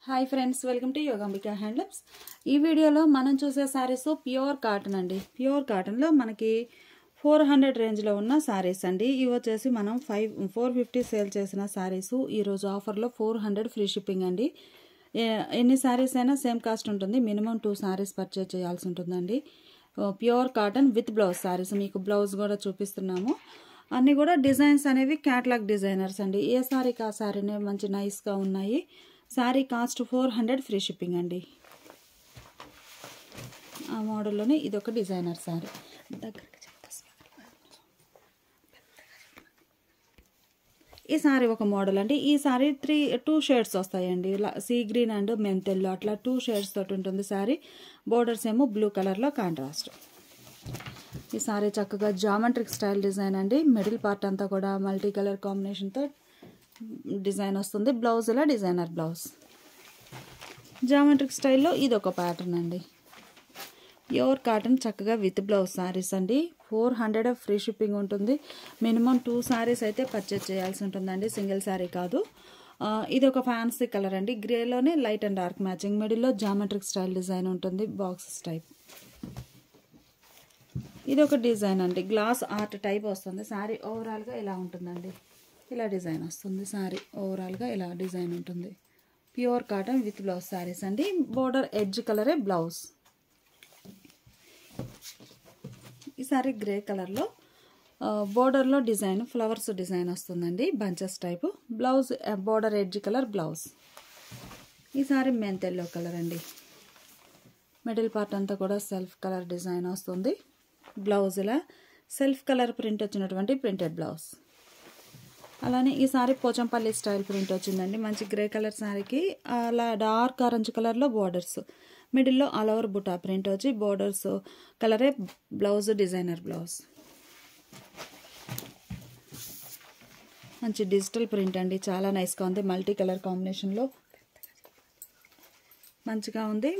Hi friends, welcome to Yogambika handlooms. ఈ వీడియోలో మనం చూసే శారీస్ ప్యూర్ కాటన్ అండి. ప్యూర్ కాటన్లో మనకి 400 రేంజ్లో ఉన్న శారీస్ అండి. ఇవి వచ్చేసి మనం 450 సేల్ చేసిన శారీస్ ఈరోజు ఆఫర్లో 400 ఫ్రీ షిప్పింగ్ అండి. ఎన్ని శారీస్ అయినా సేమ్ కాస్ట్ ఉంటుంది. మినిమం 2 శారీస్ పర్చేజ్ చేయాల్సి ఉంటుందండి. Pure cotton with blouse saris, మీకు బ్లౌజ్ కూడా చూపిస్తున్నాము. అన్నీ కూడా డిజైన్స్ అనేవి క్యాటలాగ్ డిజైనర్స్ అండి. ఏ శారీకి ఆ శారీనే మంచి నైస్గా ఉన్నాయి. శారీ కాస్ట్ 400 ఫ్రీ షిప్పింగ్ అండి. ఆ మోడల్లోనే ఇదొక డిజైనర్ శారీ. ఈ శారీ ఒక మోడల్ అండి. ఈ శారీ 2 షేడ్స్ వస్తాయండి. సీ గ్రీన్ అండ్ మెంతెల్లో అట్లా 2 షేడ్స్ తోటి ఉంటుంది శారీ. బోర్డర్స్ ఏమో బ్లూ కలర్లో కాంట్రాస్ట్. ఈ శారీ చక్కగా జామెట్రిక్ స్టైల్ డిజైన్ అండి. మిడిల్ పార్ట్ అంతా కూడా మల్టీ కలర్ కాంబినేషన్తో డిజైన్ వస్తుంది. బ్లౌజ్ ఇలా డిజైనర్ బ్లౌజ్. జామెట్రిక్ స్టైల్లో ఇదొక ప్యాటర్న్ అండి. ప్యూర్ కాటన్ చక్కగా విత్ బ్లౌజ్ శారీస్ అండి. 400 ఫ్రీ షిప్పింగ్ ఉంటుంది. మినిమం 2 శారీస్ అయితే పర్చేజ్ చేయాల్సి ఉంటుందండి, సింగిల్ శారీ కాదు. ఇది ఒక ఫ్యాన్సీ కలర్ అండి. గ్రేలోనే లైట్ అండ్ డార్క్ మ్యాచింగ్. మిడిల్లో జామెట్రిక్ స్టైల్ డిజైన్ ఉంటుంది, బాక్సెస్ టైప్. ఇది ఒక డిజైన్ అండి, గ్లాస్ ఆర్ట్ టైప్ వస్తుంది. శారీ ఓవరాల్గా ఇలా ఉంటుందండి. ఇలా డిజైన్ వస్తుంది. శారీ ఓవరాల్గా ఇలా డిజైన్ ఉంటుంది. Pure cotton with blouse saris అండి. బోర్డర్ ఎడ్జ్ కలరే బ్లౌజ్. ఈ శారీ గ్రే కలర్లో బోర్డర్లో డిజైన్ ఫ్లవర్స్ డిజైన్ వస్తుందండి, bunches type. Blouse border edge colour blouse. ఈ శారీ మెంతెల్లో కలర్ అండి. మిడిల్ పార్ట్ అంతా కూడా సెల్ఫ్ కలర్ డిజైన్ వస్తుంది. బ్లౌజ్ ఇలా సెల్ఫ్ కలర్ ప్రింట్ వచ్చినటువంటి ప్రింటెడ్ బ్లౌజ్. అలానే ఈ శారీ పోచంపల్లి స్టైల్ ప్రింట్ వచ్చిందండి. మంచి గ్రే కలర్ శారీకి అలా డార్క్ ఆరెంజ్ కలర్లో బోర్డర్స్. మిడిల్లో ఆల్ ఓవర్ బుటా ప్రింట్ వచ్చి బోర్డర్స్ కలరే బ్లౌజ్, డిజైనర్ బ్లౌజ్. మంచి డిజిటల్ ప్రింట్ అండి, చాలా నైస్గా ఉంది. మల్టీ కలర్ కాంబినేషన్లో మంచిగా ఉంది.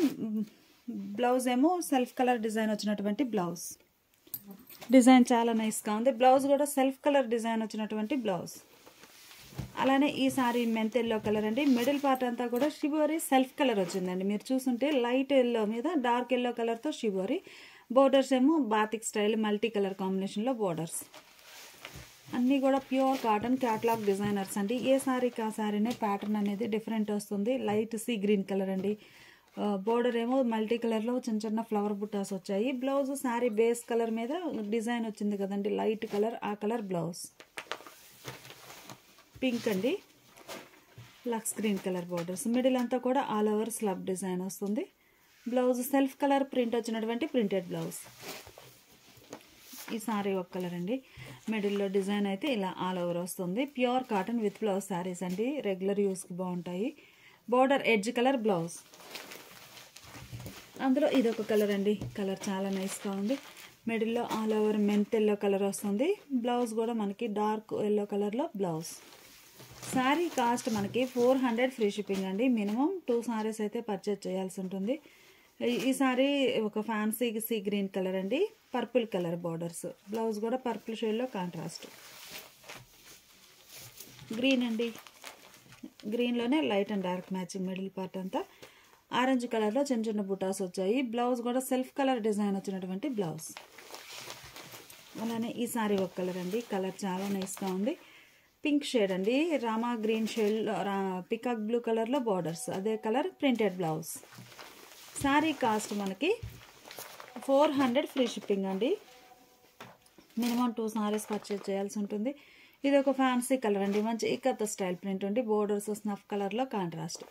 బ్లౌజ్ ఏమో సెల్ఫ్ కలర్ డిజైన్ వచ్చినటువంటి బ్లౌజ్. డిజైన్ చాలా నైస్గా ఉంది. బ్లౌజ్ కూడా సెల్ఫ్ కలర్ డిజైన్ వచ్చినటువంటి బ్లౌజ్. అలానే ఈ సారీ మెంతెల్లో కలర్ అండి. మిడిల్ పార్ట్ అంతా కూడా షిబోరీ సెల్ఫ్ కలర్ వచ్చిందండి. మీరు చూస్తుంటే లైట్ ఎల్లో మీద డార్క్ ఎల్లో కలర్తో షిబోరీ. బోర్డర్స్ ఏమో బాతిక్ స్టైల్ మల్టీ కలర్ కాంబినేషన్లో బోర్డర్స్. అన్నీ కూడా ప్యూర్ కాటన్ క్యాటలాగ్ డిజైనర్స్ అండి. ఏ సారీకి ఆ సారీనే ప్యాటర్న్ అనేది డిఫరెంట్ వస్తుంది. లైట్ సీ గ్రీన్ కలర్ అండి. బోర్డర్ ఏమో మల్టీ కలర్లో చిన్న చిన్న ఫ్లవర్ బుట్టాస్ వచ్చాయి. బ్లౌజ్ శారీ బేస్ కలర్ మీద డిజైన్ వచ్చింది కదండి, లైట్ కలర్, ఆ కలర్ బ్లౌజ్. పింక్ అండి, lux green colour borders. Middle అంతా కూడా ఆల్ ఓవర్ స్లబ్ డిజైన్ వస్తుంది. బ్లౌజ్ సెల్ఫ్ కలర్ ప్రింట్ వచ్చినటువంటి ప్రింటెడ్ బ్లౌజ్. ఈ సారీ ఒక కలర్ అండి. మిడిల్లో డిజైన్ అయితే ఇలా ఆల్ ఓవర్ వస్తుంది. Pure cotton with blouse saris అండి, రెగ్యులర్ యూస్కి బాగుంటాయి. Border edge colour blouse. అందులో ఇదొక కలర్ అండి. కలర్ చాలా నైస్గా ఉంది. మిడిల్లో all over mint yellow colour వస్తుంది. బ్లౌజ్ కూడా మనకి డార్క్ ఎల్లో కలర్లో బ్లౌజ్. శారీ కాస్ట్ మనకి 400 ఫ్రీ షిప్పింగ్ అండి. మినిమం 2 శారీస్ అయితే పర్చేజ్ చేయాల్సి ఉంటుంది. ఈ సారీ ఒక ఫ్యాన్సీ సీ గ్రీన్ కలర్ అండి. Purple colour borders. బ్లౌజ్ కూడా పర్పుల్ షేడ్లో కాంట్రాస్ట్. గ్రీన్ అండి. గ్రీన్లోనే light and dark matching. Middle part అంతా ఆరెంజ్ కలర్లో చిన్న చిన్న బుటాస్ వచ్చాయి. బ్లౌజ్ కూడా సెల్ఫ్ కలర్ డిజైన్ వచ్చినటువంటి బ్లౌజ్. అలానే ఈ సారీ ఒక కలర్ అండి. కలర్ చాలా నైస్గా ఉంది. పింక్ షేడ్ అండి. Rama green shade, peacock blue కలర్లో బార్డర్స్, అదే colour printed blouse. Sari cost మనకి 400 ఫ్రీ షిప్పింగ్ అండి. మినిమం 2 శారీస్ పర్చేజ్ చేయాల్సి ఉంటుంది. ఇది ఒక ఫ్యాన్సీ కలర్ అండి. మంచి ఇక్కత్ స్టైల్ ప్రింట్ ఉండి బోర్డర్స్ స్నఫ్ కలర్లో కాంట్రాస్ట్.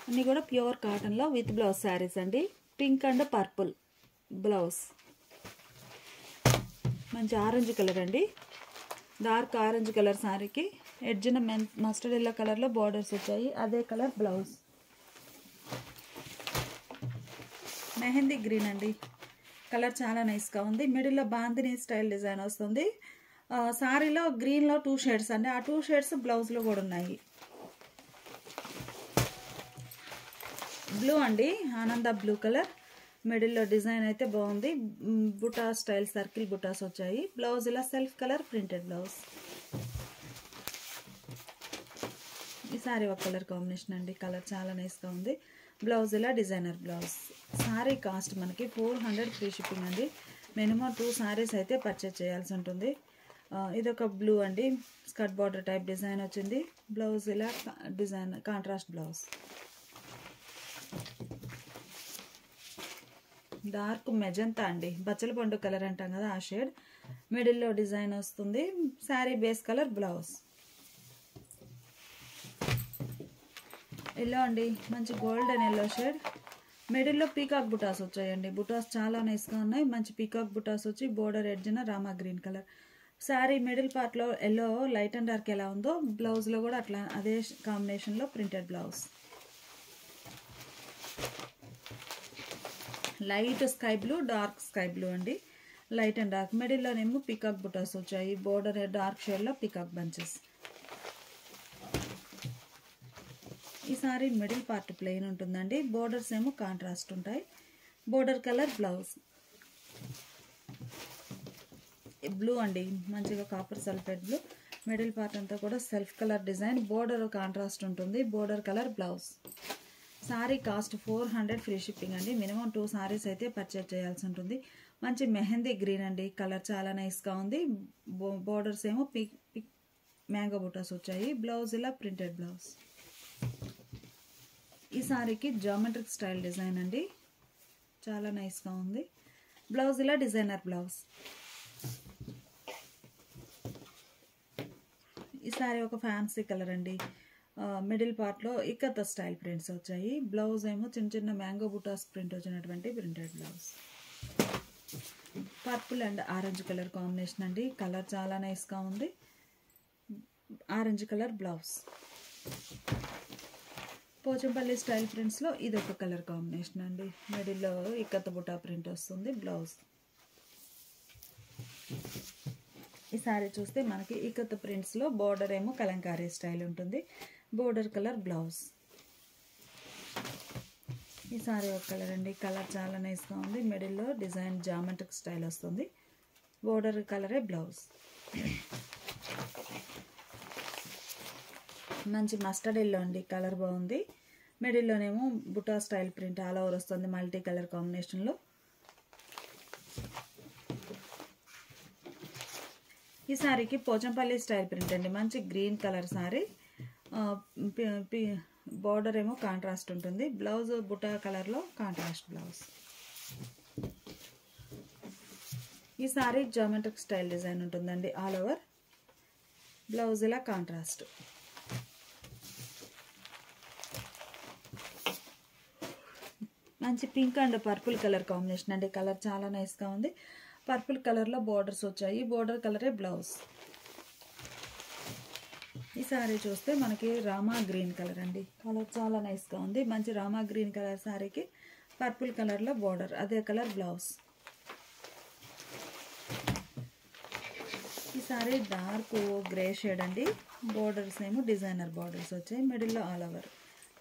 అన్నీ కూడా ప్యూర్ కాటన్లో విత్ బ్లౌజ్ శారీస్ అండి. Pink and purple blouse. మంచి ఆరెంజ్ కలర్ అండి. డార్క్ ఆరెంజ్ కలర్ శారీకి ఎడ్జిన మస్టర్డ్ ఎల్లో కలర్లో బార్డర్స్ వచ్చాయి, అదే కలర్ బ్లౌజ్. మెహందీ గ్రీన్ అండి. కలర్ చాలా నైస్గా ఉంది. మిడిల్లో బాందిని స్టైల్ డిజైన్ వస్తుంది. శారీలో గ్రీన్లో 2 షేడ్స్ అండి. ఆ 2 షేడ్స్ బ్లౌజ్లో కూడా ఉన్నాయి. బ్లూ అండి, ఆనంద బ్లూ కలర్. మిడిల్లో డిజైన్ అయితే బాగుంది. బుటా స్టైల్ సర్కిల్ బుటాస్ వచ్చాయి. బ్లౌజ్ ఇలా సెల్ఫ్ కలర్ ప్రింటెడ్ బ్లౌజ్. ఈ సారీ ఒక కలర్ కాంబినేషన్ అండి, కలర్ చాలా నైస్గా ఉంది. బ్లౌజ్ ఇలా డిజైనర్ బ్లౌజ్. సారీ కాస్ట్ మనకి 400 ఫ్రీ షిప్పింగ్ అండి. మినిమం 2 సారీస్ అయితే పర్చేజ్ చేయాల్సి ఉంటుంది. ఇదొక బ్లూ అండి, స్కర్ట్ బార్డర్ టైప్ డిజైన్ వచ్చింది. బ్లౌజ్ ఇలా design contrast blouse. Dark magenta అండి, బచ్చల పండు కలర్ అంటాం కదా ఆ షేడ్. మిడిల్లో డిజైన్ వస్తుంది. Sari base colour blouse. Yellow అండి, మంచి గోల్డెన్ ఎల్లో షేడ్. మిడిల్లో పీకాక్ బుటాస్ వచ్చాయండి. బుటాస్ చాలా నైస్గా ఉన్నాయి. మంచి పీకాక్ బుటాస్ వచ్చి బోర్డర్ ఎడ్జ్న Rama green colour. Sari middle పార్ట్లో ఎల్లో లైట్ అండ్ డార్క్ ఎలా ఉందో బ్లౌజ్లో కూడా అట్లా అదే కాంబినేషన్లో printed blouse. Light sky blue, dark sky blue అండి, లైట్ అండ్ డార్క్. మిడిల్లోనేమో పీకాక్ బుటాస్ వచ్చాయి. బోర్డర్ డార్క్ షేడ్లో పీకాక్ బంచెస్. ఈ సారీ మిడిల్ పార్ట్ ప్లెయిన్ ఉంటుందండి. బోర్డర్స్ ఏమో కాంట్రాస్ట్ ఉంటాయి. బోర్డర్ కలర్ బ్లౌజ్ బ్లూ అండి, మంచిగా copper sulphate blue. Middle part అంతా కూడా self colour design. Border contrast ఉంటుంది. Border colour blouse. Sari cost 400 free shipping అండి. మినిమం 2 సారీస్ అయితే పర్చేజ్ చేయాల్సి ఉంటుంది. మంచి మెహందీ గ్రీన్ అండి, కలర్ చాలా నైస్గా ఉంది. బోర్డర్స్ ఏమో మ్యాంగో బుటాస్ వచ్చాయి. బ్లౌజ్ ఇలా ప్రింటెడ్ బ్లౌజ్. ఈ సారీకి జామెట్రిక్ స్టైల్ డిజైన్ అండి, చాలా నైస్గా ఉంది. బ్లౌజ్ ఇలా డిజైనర్ బ్లౌజ్. ఈ సారీ ఒక ఫ్యాన్సీ కలర్ అండి. మిడిల్ పార్ట్లో ఇక్కత్ స్టైల్ ప్రింట్స్ వచ్చాయి. బ్లౌజ్ ఏమో చిన్న చిన్న మ్యాంగో బుటాస్ ప్రింట్ వచ్చినటువంటి printed blouse. Purple and orange colour combination అండి, కలర్ చాలా నైస్గా ఉంది. Orange colour blouse. Pochampally style ప్రింట్స్లో ఇది ఒక కలర్ కాంబినేషన్ అండి. మిడిల్లో ఇక్కత్ బుటా ప్రింట్ వస్తుంది. బ్లౌజ్. ఈ సారీ చూస్తే మనకి ఇక్కత్ ప్రింట్స్లో బోర్డర్ ఏమో కలంకారీ స్టైల్ ఉంటుంది. Border colour blouse. ఈ సారీ ఒక కలర్ అండి, కలర్ చాలా నైస్గా ఉంది. మిడిల్లో డిజైన్ జామెట్రిక్ స్టైల్ వస్తుంది. బోర్డర్ కలరే బ్లౌజ్. మంచి మస్టర్డ్ ఎల్లో అండి, కలర్ బాగుంది. మిడిల్లోనేమో buta style print all over వస్తుంది మల్టీ కలర్ కాంబినేషన్లో. ఈ సారీకి పోచంపల్లి స్టైల్ ప్రింట్ అండి, మంచి గ్రీన్ కలర్ సారీ. బార్డర్ ఏమో కాంట్రాస్ట్ ఉంటుంది. బ్లౌజ్ బుటా కలర్లో కాంట్రాస్ట్ బ్లౌజ్. ఈ సారీ జామెట్రిక్ స్టైల్ డిజైన్ ఉంటుందండి ఆల్ ఓవర్. బ్లౌజ్ ఇలా కాంట్రాస్ట్. మంచి pink and purple colour combination అండి, కలర్ చాలా నైస్గా ఉంది. పర్పుల్ కలర్లో బోర్డర్స్ వచ్చాయి. బోర్డర్ కలరే బ్లౌజ్. ఈ సారీ చూస్తే మనకి రామా గ్రీన్ కలర్ అండి, కలర్ చాలా నైస్గా ఉంది. మంచి రామా గ్రీన్ కలర్ సారీకి పర్పుల్ కలర్లో బోర్డర్, అదే కలర్ బ్లౌజ్. ఈ సారీ డార్క్ గ్రే షేడ్ అండి. బోర్డర్స్ ఏమో డిజైనర్ బోర్డర్స్ వచ్చాయి. మిడిల్లో ఆల్ ఓవర్.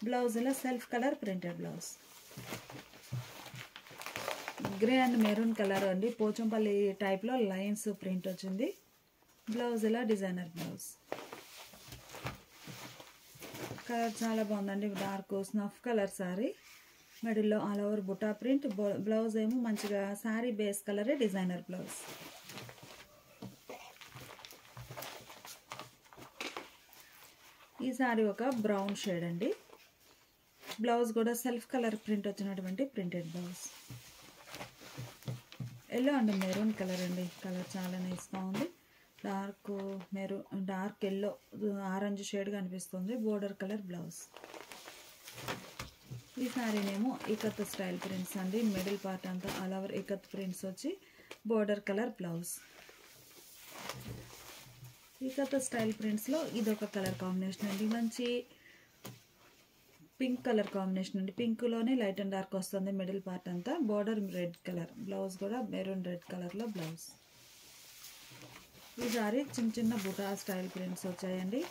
బ్లౌజ్ ఇలా self colour printed blouse. Grey and maroon colour అండి, పోచంపల్లి టైప్లో లైన్స్ ప్రింట్ వచ్చింది. బ్లౌజ్ ఇలా డిజైనర్ బ్లౌజ్. కలర్ చాలా బాగుందండి, డార్క్ స్నఫ్ కలర్ సారీ. మిడిల్లో ఆల్ ఓవర్ బుటా ప్రింట్. బ్లౌజ్ ఏమో మంచిగా సారీ బేస్ కలరే డిజైనర్ బ్లౌజ్. ఈ సారీ ఒక బ్రౌన్ షేడ్ అండి. బ్లౌజ్ కూడా సెల్ఫ్ కలర్ ప్రింట్ వచ్చినటువంటి printed blouse. Yellow and maroon colour అండి, కలర్ చాలా నైస్గా ఉంది. డార్క్ ఎల్లో ఆరెంజ్ షేడ్ కనిపిస్తుంది. Border colour blouse. ఈ సారీనేమో ఇకత్ స్టైల్ ప్రింట్స్ అండి. మిడిల్ పార్ట్ అంతా ఆల్ ఓవర్ ఇకత్ ప్రింట్స్ వచ్చి border colour blouse. Ikat style ప్రింట్స్లో ఇదొక కలర్ కాంబినేషన్ అండి, మంచి పింక్ కలర్ కాంబినేషన్ అండి. పింక్లోనే లైట్ అండ్ డార్క్ వస్తుంది మిడిల్ పార్ట్ అంతా. Border red colour. బ్లౌజ్ కూడా మెరూన్ రెడ్ కలర్లో బ్లౌజ్. ఈ సారీ చిన్న చిన్న బుటా స్టైల్ ప్రింట్స్ వచ్చాయండి.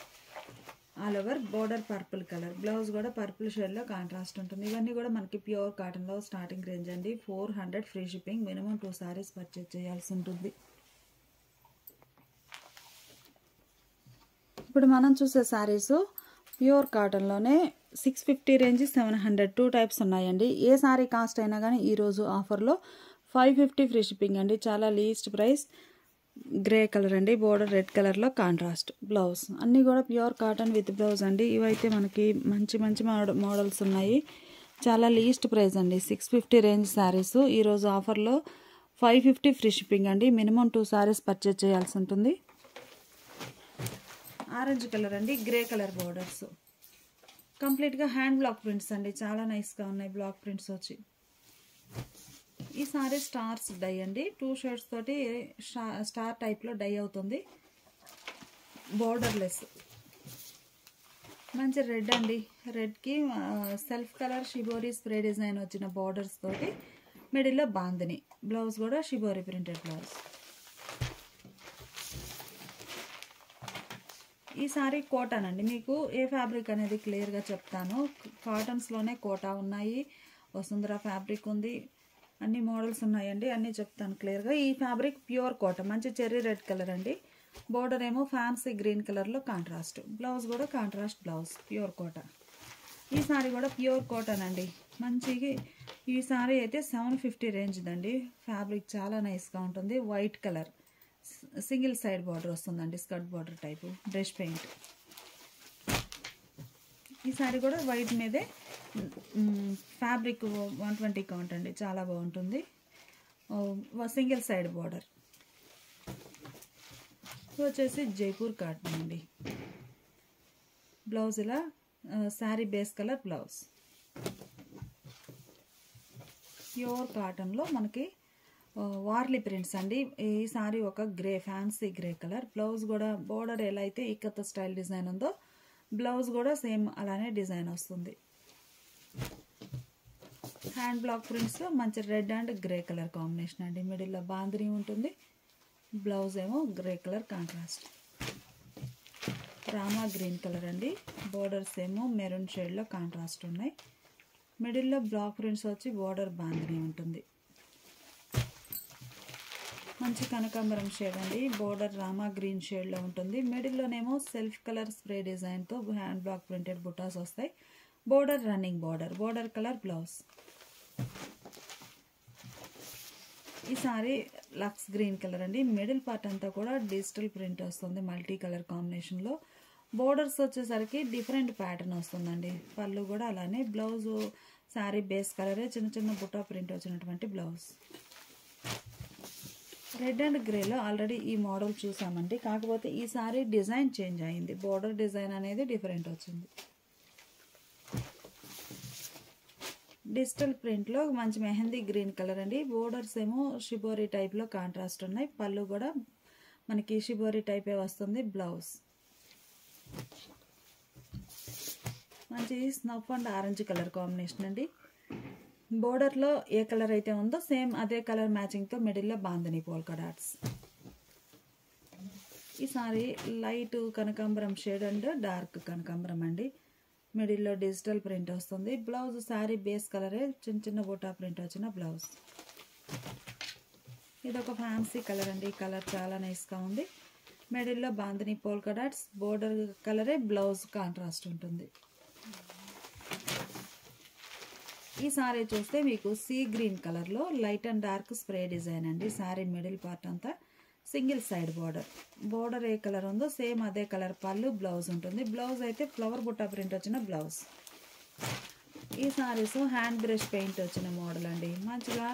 All over border purple colour. Blouse కూడా పర్పుల్ షేడ్లో కాంట్రాస్ట్ ఉంటుంది. ఇవన్నీ కూడా మనకి ప్యూర్ కాటన్లో స్టార్టింగ్ రేంజ్ అండి. 400 free shipping. Minimum 2 saris purchase చేయాల్సి ఉంటుంది. ఇప్పుడు మనం చూసే సారీస్ ప్యూర్ కాటన్లోనే 650 రేంజ్ 700 2 టైప్స్ ఉన్నాయండి. ఏ సారీ కాస్ట్ అయినా కానీ ఈరోజు ఆఫర్లో 550 ఫ్రీ షిప్పింగ్ అండి. చాలా లీస్ట్ ప్రైస్. గ్రే కలర్ అండి, బోర్డర్ రెడ్ కలర్లో కాంట్రాస్ట్ బ్లౌజ్. అన్నీ కూడా ప్యూర్ కాటన్ విత్ బ్లౌజ్ అండి. ఇవైతే మనకి మంచి మంచి మోడల్స్ ఉన్నాయి. చాలా లీస్ట్ ప్రైస్ అండి. 650 రేంజ్ శారీస్ ఈరోజు ఆఫర్లో 550 ఫ్రీ షిప్పింగ్ అండి. మినిమం 2 శారీస్ పర్చేజ్ చేయాల్సి ఉంటుంది. ఆరెంజ్ కలర్ అండి, గ్రే కలర్ బోర్డర్స్, కంప్లీట్గా హ్యాండ్ బ్లాక్ ప్రింట్స్ అండి. చాలా నైస్గా ఉన్నాయి బ్లాక్ ప్రింట్స్ వచ్చి. ఈ సారీ స్టార్స్ డై అండి. 2 షేడ్స్ తోటి స్టార్ టైప్లో డై అవుతుంది. బోర్డర్లెస్ మంచి రెడ్ అండి. రెడ్కి self colour shibori spray design వచ్చిన బోర్డర్స్ తోటి మిడిల్లో బాందిని. బ్లౌజ్ కూడా షిబోరి ప్రింటెడ్ బ్లౌజ్. ఈ సారీ కాటన్ అండి. మీకు ఏ ఫ్యాబ్రిక్ అనేది క్లియర్గా చెప్తాను. కాటన్స్లోనే కోటా ఉన్నాయి, వసుంధర ఫ్యాబ్రిక్ ఉంది, అన్ని మోడల్స్ ఉన్నాయండి. అన్నీ చెప్తాను క్లియర్గా. ఈ ఫ్యాబ్రిక్ ప్యూర్ కాటన్, మంచి చెర్రీ రెడ్ కలర్ అండి. బోర్డర్ ఏమో ఫ్యాన్సీ గ్రీన్ కలర్లో కాంట్రాస్ట్. బ్లౌజ్ కూడా కాంట్రాస్ట్ బ్లౌజ్, ప్యూర్ కాటన్. ఈ సారీ కూడా ప్యూర్ కాటన్ అండి. మంచిగా ఈ సారీ అయితే 750 రేంజ్ దండి. ఫ్యాబ్రిక్ చాలా నైస్గా ఉంటుంది. White colour single side border వస్తుందండి, skirt border type, brush paint. ఈ సారీ కూడా వైట్ మీదే ఫ్యాబ్రిక్ 120 కౌంట్ అండి. చాలా బాగుంటుంది. Single side border. వచ్చేసి జైపూర్ కాటన్ అండి. బ్లౌజ్ ఇలా sari base colour blouse. Pure కాటన్లో మనకి వార్లీ ప్రింట్స్ అండి. ఈ సారీ ఒక grey fancy grey colour. Blouse కూడా బోర్డర్ ఎలా అయితే ఇక్కత్ స్టైల్ డిజైన్ ఉందో బ్లౌజ్ కూడా సేమ్ అలానే డిజైన్ వస్తుంది. హ్యాండ్ బ్లాక్ ప్రింట్స్లో మంచి red and grey colour combination అండి. మిడిల్లో బాందిని ఉంటుంది. బ్లౌజ్ ఏమో grey colour contrast. Rama green colour అండి. బోర్డర్స్ ఏమో మెరూన్ షేడ్లో కాంట్రాస్ట్ ఉన్నాయి. మిడిల్లో బ్లాక్ ప్రింట్స్ వచ్చి బోర్డర్ బాందిని ఉంటుంది. మంచి కనకాంబరం షేడ్ అండి. బోర్డర్ రామా గ్రీన్ షేడ్లో ఉంటుంది. మిడిల్లోనేమో సెల్ఫ్ కలర్ స్ప్రే డిజైన్తో హ్యాండ్ బ్లాక్ ప్రింటెడ్ బుటాస్ వస్తాయి. Border running border, border colour blouse. ఈ సారీ లక్స్ గ్రీన్ కలర్ అండి. మిడిల్ పార్ట్ అంతా కూడా డిజిటల్ ప్రింట్ వస్తుంది మల్టీ కలర్ కాంబినేషన్లో. బోర్డర్స్ వచ్చేసరికి డిఫరెంట్ ప్యాటర్న్ వస్తుందండి. పళ్ళు కూడా అలానే. బ్లౌజ్ శారీ బేస్ కలరే చిన్న చిన్న బుటా ప్రింట్ వచ్చినటువంటి బ్లౌజ్. రెడ్ అండ్ గ్రేలో ఆల్రెడీ ఈ మోడల్ చూసామండి. కాకపోతే ఈ సారీ డిజైన్ చేంజ్ అయింది. బోర్డర్ డిజైన్ అనేది డిఫరెంట్ వచ్చింది. డిజిటల్ ప్రింట్లో మంచి మెహందీ గ్రీన్ కలర్ అండి. బోర్డర్స్ ఏమో షిబోరి టైప్లో కాంట్రాస్ట్ ఉన్నాయి. పళ్ళు కూడా మనకి షిబోరి టైపే వస్తుంది. బ్లౌజ్ మంచి snuff and orange colour combination అండి. బోర్డర్లో ఏ కలర్ అయితే ఉందో సేమ్ అదే కలర్ మ్యాచింగ్తో మిడిల్లో బాందని పోల్కా డాట్స్. ఈ సారీ లైట్ కనకాంబరం షేడ్ అండ్ డార్క్ కనకాంబరం అండి. మిడిల్లో డిజిటల్ ప్రింట్ వస్తుంది. బ్లౌజ్ శారీ బేస్ కలరే చిన్న చిన్న బూటా ప్రింట్ వచ్చిన బ్లౌజ్. ఇదొక ఫ్యాన్సీ కలర్ అండి. ఈ కలర్ చాలా నైస్గా ఉంది. మిడిల్లో బాందని పోల్కా డాట్స్. బోర్డర్ కలరే బ్లౌజ్ కాంట్రాస్ట్ ఉంటుంది. ఈ సారీ చూస్తే మీకు సీ గ్రీన్ కలర్లో light and dark spray design అండి. సారీ మిడిల్ పార్ట్ అంతా సింగిల్ సైడ్ బార్డర్. బార్డర్ ఏ కలర్ ఉందో సేమ్ అదే కలర్ పళ్ళు, బ్లౌజ్ ఉంటుంది. బ్లౌజ్ అయితే ఫ్లవర్ బుట్టా ప్రింట్ వచ్చిన బ్లౌజ్. ఈ సారీస్ హ్యాండ్ బ్రష్ పెయింట్ వచ్చిన మోడల్ అండి. మంచిగా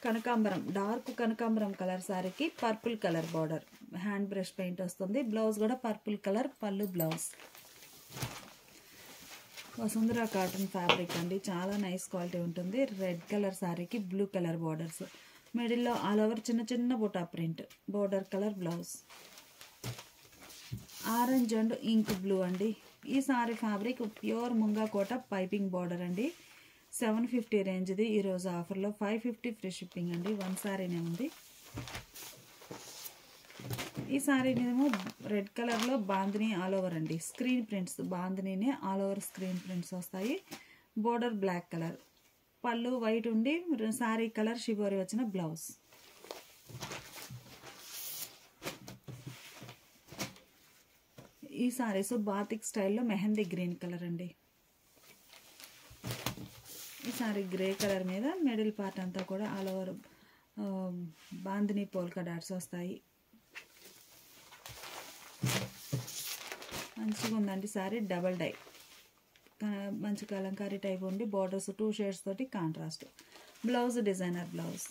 కనకాంబరం, డార్క్ కనకాంబరం కలర్ సారీకి purple colour border. Hand brush paint వస్తుంది. బ్లౌజ్ కూడా purple colour pallu, blouse. Vasundhara cotton fabric అండి. చాలా నైస్ క్వాలిటీ ఉంటుంది. రెడ్ కలర్ సారీకి బ్లూ కలర్ బార్డర్స్. మిడిల్లో ఆల్ ఓవర్ చిన్న చిన్న buta print. Border colour blouse. Orange and ink blue అండి. ఈ sari fabric pure munga Kota piping border అండి. 750 రేంజ్ది. ఈరోజు ఆఫర్లో 550 ఫ్రీ షిప్పింగ్ అండి. 1 సారీనే ఉంది. ఈ సారీనేమో రెడ్ కలర్లో బాందిని ఆల్ ఓవర్ అండి. స్క్రీన్ ప్రింట్స్ బాందినీనే ఆల్ ఓవర్ స్క్రీన్ ప్రింట్స్ వస్తాయి. Border black colour. Pallu white ఉండి సారీ కలర్ షిబోరి వచ్చిన బ్లౌజ్. ఈ సారీస్ బాతిక్ స్టైల్లో మెహందీ గ్రీన్ కలర్ అండి. ఈ సారీ గ్రే కలర్ మీద మిడిల్ పార్ట్ అంతా కూడా all over bandhani polka dots వస్తాయి. మంచిగా ఉందండి సారీ. డబల్ డై మంచి కలంకారీ టైప్ ఉండి బార్డర్స్ 2 షేడ్స్ తోటి contrast. Blouse designer blouse,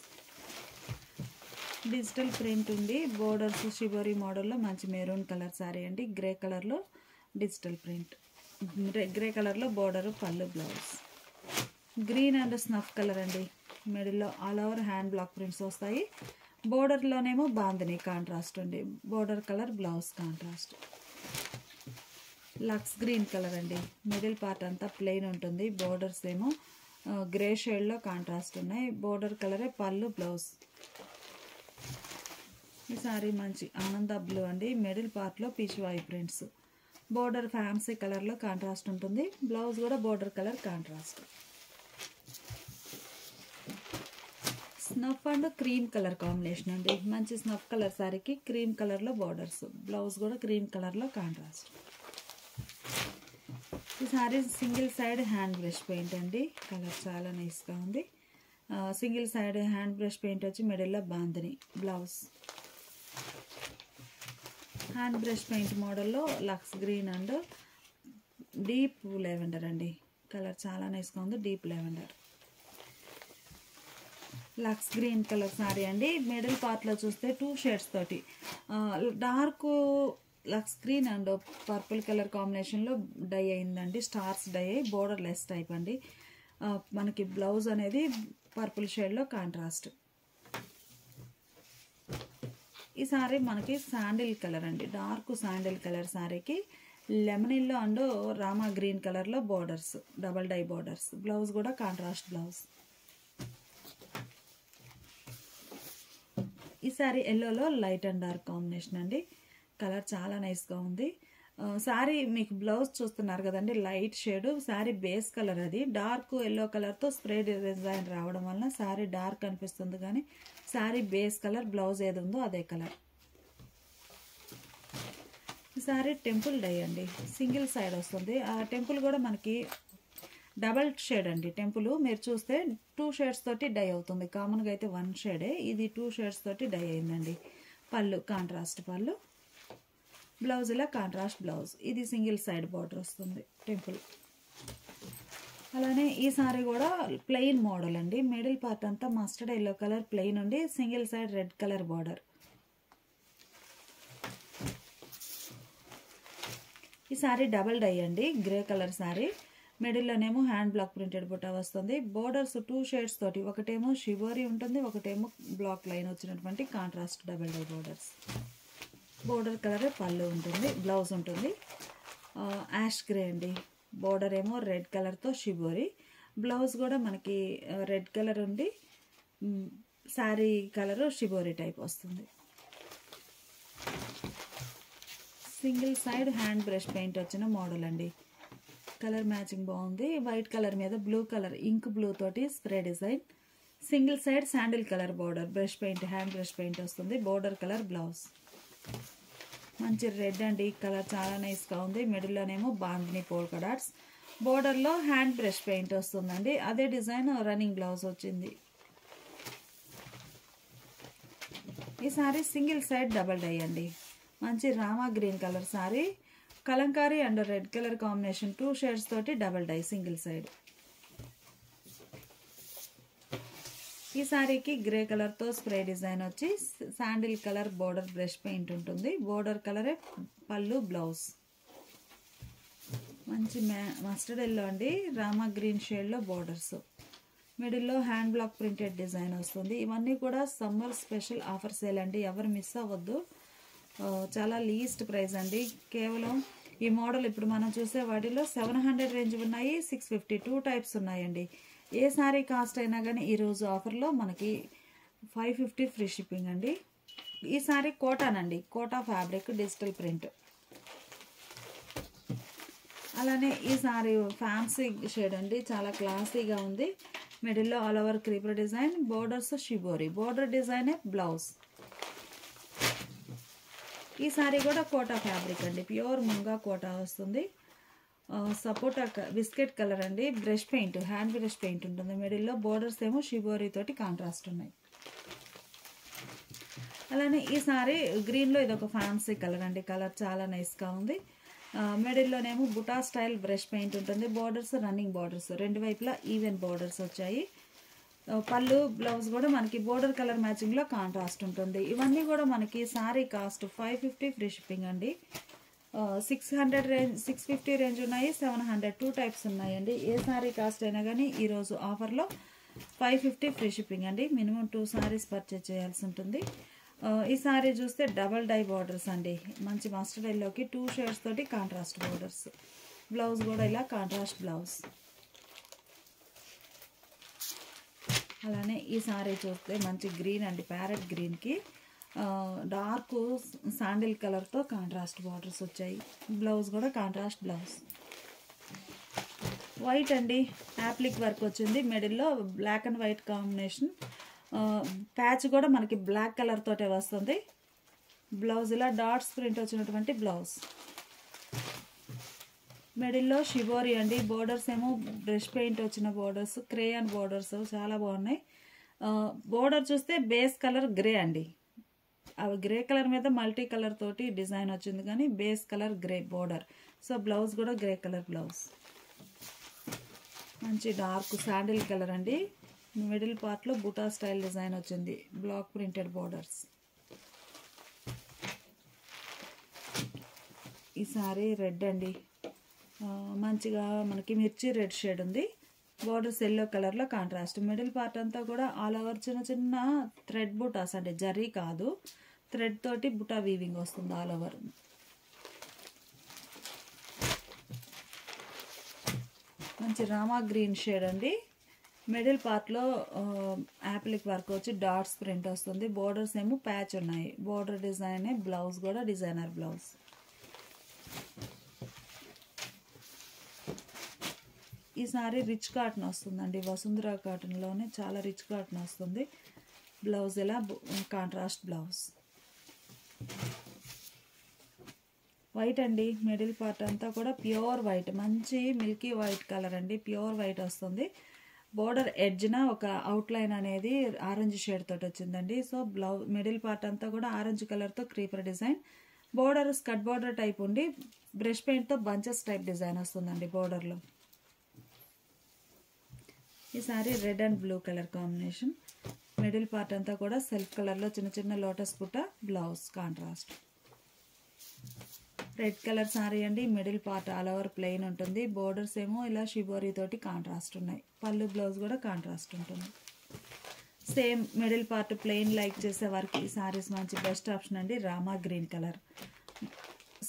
digital print ఉంది. బోర్డర్స్ షిబోరి మోడల్లో మంచి మెరూన్ కలర్ సారీ అండి. గ్రే కలర్లో డిజిటల్ ప్రింట్, గ్రే కలర్లో బోర్డర్, పళ్ళు, blouse. Green and snuff colour అండి. మిడిల్లో all over hand block prints వస్తాయి. బోర్డర్లోనేమో బాందిని కాంట్రాస్ట్ ఉంది. Border colour, blouse contrast. Lux green colour అండి. మిడిల్ పార్ట్ అంతా ప్లెయిన్ ఉంటుంది. బోర్డర్స్ ఏమో గ్రే షేడ్లో కాంట్రాస్ట్ ఉన్నాయి. బోర్డర్ కలరే పళ్ళు, బ్లౌజ్. ఈ సారీ మంచి ఆనంద బ్లూ అండి. మిడిల్ పార్ట్లో పీచ్వాయి ప్రింట్స్. బోర్డర్ ఫ్యాన్సీ కలర్లో కాంట్రాస్ట్ ఉంటుంది. బ్లౌజ్ కూడా border colour contrast. Snuff and cream colour combination అండి. మంచి స్నఫ్ కలర్ సారీకి క్రీమ్ కలర్లో బోర్డర్స్. బ్లౌజ్ కూడా క్రీమ్ కలర్లో కాంట్రాస్ట్. ఈ sorry single side hand brush paint అండి. కలర్ చాలా నైస్గా ఉంది. Single side hand brush paint వచ్చి మిడిల్లో bandhani. Blouse hand brush paint మోడల్లో lux green and deep lavender అండి. కలర్ చాలా నైస్గా ఉంది. Deep lavender, lux green colour sorry అండి. మిడిల్ పార్ట్లో చూస్తే 2 షేడ్స్ తోటి dark lux green and purple colour కాంబినేషన్లో డై అయిందండి. స్టార్స్ డై అయ్యి బోర్డర్ లెస్ టైప్ అండి. మనకి బ్లౌజ్ అనేది పర్పుల్ షేడ్లో కాంట్రాస్ట్. ఈ సారీ మనకి శాండిల్ కలర్ అండి. డార్క్ శాండిల్ కలర్ సారీకి lemon yellow and Rama green కలర్లో borders, double dye borders. Blouse కూడా కాంట్రాస్ట్ బ్లౌజ్. ఈ సారీ ఎల్లోలో లైట్ అండ్ డార్క్ కాంబినేషన్ అండి. కలర్ చాలా నైస్గా ఉంది. శారీ మీకు బ్లౌజ్ చూస్తున్నారు కదండి, light shade. Sari base colour అది డార్క్ ఎల్లో కలర్తో స్ప్రే డిజైన్ రావడం వలన శారీ డార్క్ అనిపిస్తుంది, కానీ శారీ బేస్ కలర్, బ్లౌజ్ ఏది ఉందో అదే కలర్. ఈ శారీ టెంపుల్ డై అండి. సింగిల్ సైడ్ వస్తుంది. ఆ టెంపుల్ కూడా మనకి డబల్ షేడ్ అండి. టెంపుల్ మీరు చూస్తే 2 షేడ్స్ తోటి డై అవుతుంది. కామన్గా అయితే 1 షేడే, ఇది 2 షేడ్స్ తోటి డై అయిందండి. పళ్ళు కాంట్రాస్ట్ పళ్ళు, బ్లౌజ్ ఇలా కాంట్రాస్ట్ బ్లౌజ్. ఇది సింగిల్ సైడ్ బార్డర్ వస్తుంది టెంపుల్. అలానే ఈ సారీ కూడా ప్లెయిన్ మోడల్ అండి. మిడిల్ పార్ట్ అంతా మస్టర్డ్ ఎల్లో కలర్ ప్లెయిన్ ఉండి single side red colour border. ఈ సారీ డబల్ డై అండి. Grey colour sari. మిడిల్లోనేమో హ్యాండ్ బ్లాక్ ప్రింటెడ్ బుట్ట వస్తుంది. బోర్డర్స్ 2 షేడ్స్ తోటి, ఒకటేమో షిబోరి ఉంటుంది, ఒకటేమో బ్లాక్ లైన్ వచ్చినటువంటి contrast double dye borders. Border కలరే పళ్ళు ఉంటుంది, బ్లౌజ్ ఉంటుంది. యాష్ గ్రే అండి. బోర్డర్ ఏమో రెడ్ కలర్తో షిబోరి. బ్లౌజ్ కూడా మనకి రెడ్ కలర్ ఉండి శారీ కలరు షిబోరి టైప్ వస్తుంది. Single side hand brush paint వచ్చిన మోడల్ అండి. కలర్ మ్యాచింగ్ బాగుంది. వైట్ కలర్ మీద బ్లూ కలర్ ఇంక్ బ్లూ తోటి spray design. Single side sandal colour border, brush paint, hand brush paint వస్తుంది. Border colour blouse. మంచి red అండి. Colour చాలా నైస్గా ఉంది. మిడిల్లోనేమో బాందిని పోల్కా డాట్స్. బోర్డర్లో హ్యాండ్ బ్రష్ పెయింట్ వస్తుందండి. అదే డిజైన్ రన్నింగ్ బ్లౌజ్ వచ్చింది. ఈ sorry single side double dye అండి. మంచి Rama green colour sari. Kalamkari and red colour combination 2 shades తోటి డబల్ డై సింగిల్ సైడ్. ఈ సారీకి గ్రే కలర్తో స్ప్రే డిజైన్ వచ్చి sandal colour border brush paint ఉంటుంది. బోర్డర్ కలరే పళ్ళు, బ్లౌజ్. మంచి మస్టర్డ్ ఎల్లో అండి. రామా గ్రీన్ షేడ్లో బోర్డర్స్. మిడిల్లో హ్యాండ్ బ్లాక్ ప్రింటెడ్ డిజైన్ వస్తుంది. ఇవన్నీ కూడా సమ్మర్ స్పెషల్ ఆఫర్ సేల్ అండి. ఎవరు మిస్ అవ్వద్దు. చాలా లీస్ట్ ప్రైస్ అండి. కేవలం ఈ మోడల్ ఇప్పుడు మనం చూసే వాటిలో 700 రేంజ్ ఉన్నాయి, 650, 2 టైప్స్ ఉన్నాయండి. ఏ సారీ కాస్ట్ అయినా కానీ ఈరోజు ఆఫర్లో మనకి 550 ఫ్రీ షిప్పింగ్ అండి. ఈ సారీ కోటాన్ అండి. Kota fabric digital print. అలానే ఈ సారీ ఫ్యాన్సీ షేడ్ అండి. చాలా క్లాసీగా ఉంది. మిడిల్లో all over creeper design. Borders shibori. Border డిజైనే బ్లౌజ్. ఈ సారీ కూడా కోటా ఫ్యాబ్రిక్ అండి, ప్యూర్ ముంగా కోటా వస్తుంది. సపోటా బిస్కెట్ కలర్ అండి, brush paint, hand brush paint ఉంటుంది. మిడిల్లో బోర్డర్స్ ఏమో షిబోరీ తోటి కాంట్రాస్ట్ ఉన్నాయి. అలానే ఈ సారీ గ్రీన్లో ఇదొక ఫ్యాన్సీ కలర్ అండి, కలర్ చాలా నైస్గా ఉంది. మిడిల్లోనేమో బుటా స్టైల్ బ్రష్ పెయింట్ ఉంటుంది. బోర్డర్స్ రన్నింగ్ బోర్డర్స్, రెండు వైపులా ఈవెన్ బోర్డర్స్ వచ్చాయి. పళ్ళు బ్లౌజ్ కూడా మనకి బోర్డర్ కలర్ మ్యాచింగ్లో కాంట్రాస్ట్ ఉంటుంది. ఇవన్నీ కూడా మనకి సారీ కాస్ట్ 550 ఫ్రీ షిప్పింగ్ అండి. 600 రేంజ్, 650 రేంజ్ ఉన్నాయి, 700 2 టైప్స్ ఉన్నాయండి. ఏ సారీ కాస్ట్ అయినా కానీ ఈరోజు ఆఫర్లో 550 ఫ్రీ షిప్పింగ్ అండి. మినిమం 2 సారీస్ పర్చేజ్ చేయాల్సి ఉంటుంది. ఈ సారీ చూస్తే డబల్ డై బార్డర్స్ అండి, మంచి మస్టర్డ్ ఎల్లోకి 2 షేడ్స్ తోటి కాంట్రాస్ట్ బార్డర్స్. బ్లౌజ్ కూడా ఇలా కాంట్రాస్ట్ బ్లౌజ్. అలానే ఈ సారీ చూస్తే మంచి గ్రీన్ అండి, ప్యారెట్ గ్రీన్కి డార్క్ శాండిల్ కలర్తో కాంట్రాస్ట్ బార్డర్స్ వచ్చాయి. బ్లౌజ్ కూడా కాంట్రాస్ట్ బ్లౌజ్. వైట్ అండి, యాప్లిక్ వర్క్ వచ్చింది. మిడిల్లో black and white combination. Patch కూడా మనకి బ్లాక్ కలర్ తోటే వస్తుంది. బ్లౌజ్ ఇలా డాట్స్ ప్రింట్ వచ్చినటువంటి బ్లౌజ్. మిడిల్లో షిబోరి అండి, బోర్డర్స్ ఏమో బ్రష్ పెయింట్ వచ్చిన బోర్డర్స్, క్రేయాన్ బోర్డర్స్ చాలా బాగున్నాయి. బోర్డర్ చూస్తే బేస్ కలర్ గ్రే అండి, అవి గ్రే కలర్ మీద మల్టీ కలర్ తోటి డిజైన్ వచ్చింది, కానీ base colour grey border. So blouse కూడా గ్రే కలర్ బ్లౌజ్. మంచి డార్క్ శాండిల్ కలర్ అండి. మిడిల్ పార్ట్లో బుటా స్టైల్ డిజైన్ వచ్చింది, బ్లాక్ ప్రింటెడ్ బోర్డర్స్. ఈ సారీ రెడ్ అండి, మంచిగా మనకి మిర్చి రెడ్ షేడ్ ఉంది. బోర్డర్స్ ఎల్లో కలర్లో కాంట్రాస్ట్. మిడిల్ పార్ట్ అంతా కూడా ఆల్ ఓవర్ చిన్న చిన్న థ్రెడ్ బుటాస్ అంటే జరీ కాదు, థ్రెడ్ తోటి బుటా వీవింగ్ వస్తుంది ఆల్ ఓవర్. మంచి రామా గ్రీన్ షేడ్ అండి. మిడిల్ పార్ట్లో యాప్లిక్ వర్క్ వచ్చి డాట్స్ ప్రింట్ వస్తుంది. బోర్డర్స్ ఏమో ప్యాచ్ ఉన్నాయి. బోర్డర్ డిజైన్, బ్లౌజ్ కూడా డిజైనర్ బ్లౌజ్. ఈ సారీ రిచ్ కాటన్ వస్తుందండి, వసుంధర కాటన్లోనే చాలా రిచ్ కాటన్ వస్తుంది. బ్లౌజ్ ఇలా కాంట్రాస్ట్ బ్లౌజ్. వైట్ అండి, మిడిల్ పార్ట్ అంతా కూడా ప్యూర్ వైట్, మంచి మిల్కీ వైట్ కలర్ అండి, ప్యూర్ వైట్ వస్తుంది. బోర్డర్ ఎడ్జ్న ఒక అవుట్లైన్ అనేది ఆరెంజ్ షేడ్ తోటి వచ్చిందండి. సో మిడిల్ పార్ట్ అంతా కూడా ఆరెంజ్ కలర్తో creeper design. Border skirt border type ఉండి బ్రష్ పెయింట్తో బంచెస్ టైప్ డిజైన్ వస్తుందండి బోర్డర్లో. ఈ sari red and blue colour combination. Middle part అంతా కూడా సెల్ఫ్ కలర్లో చిన్న చిన్న lotus buta, blouse contrast. Red colour sorry అండి, middle part all over plain ఉంటుంది. బోర్డర్స్ ఏమో ఇలా షిబోరీ తోటి కాంట్రాస్ట్ ఉన్నాయి. పళ్ళు బ్లౌజ్ కూడా కాంట్రాస్ట్ ఉంటుంది. Same middle part plain like చేసే వారికి ఈ సారీస్ మంచి బెస్ట్ ఆప్షన్ అండి. రామా గ్రీన్ కలర్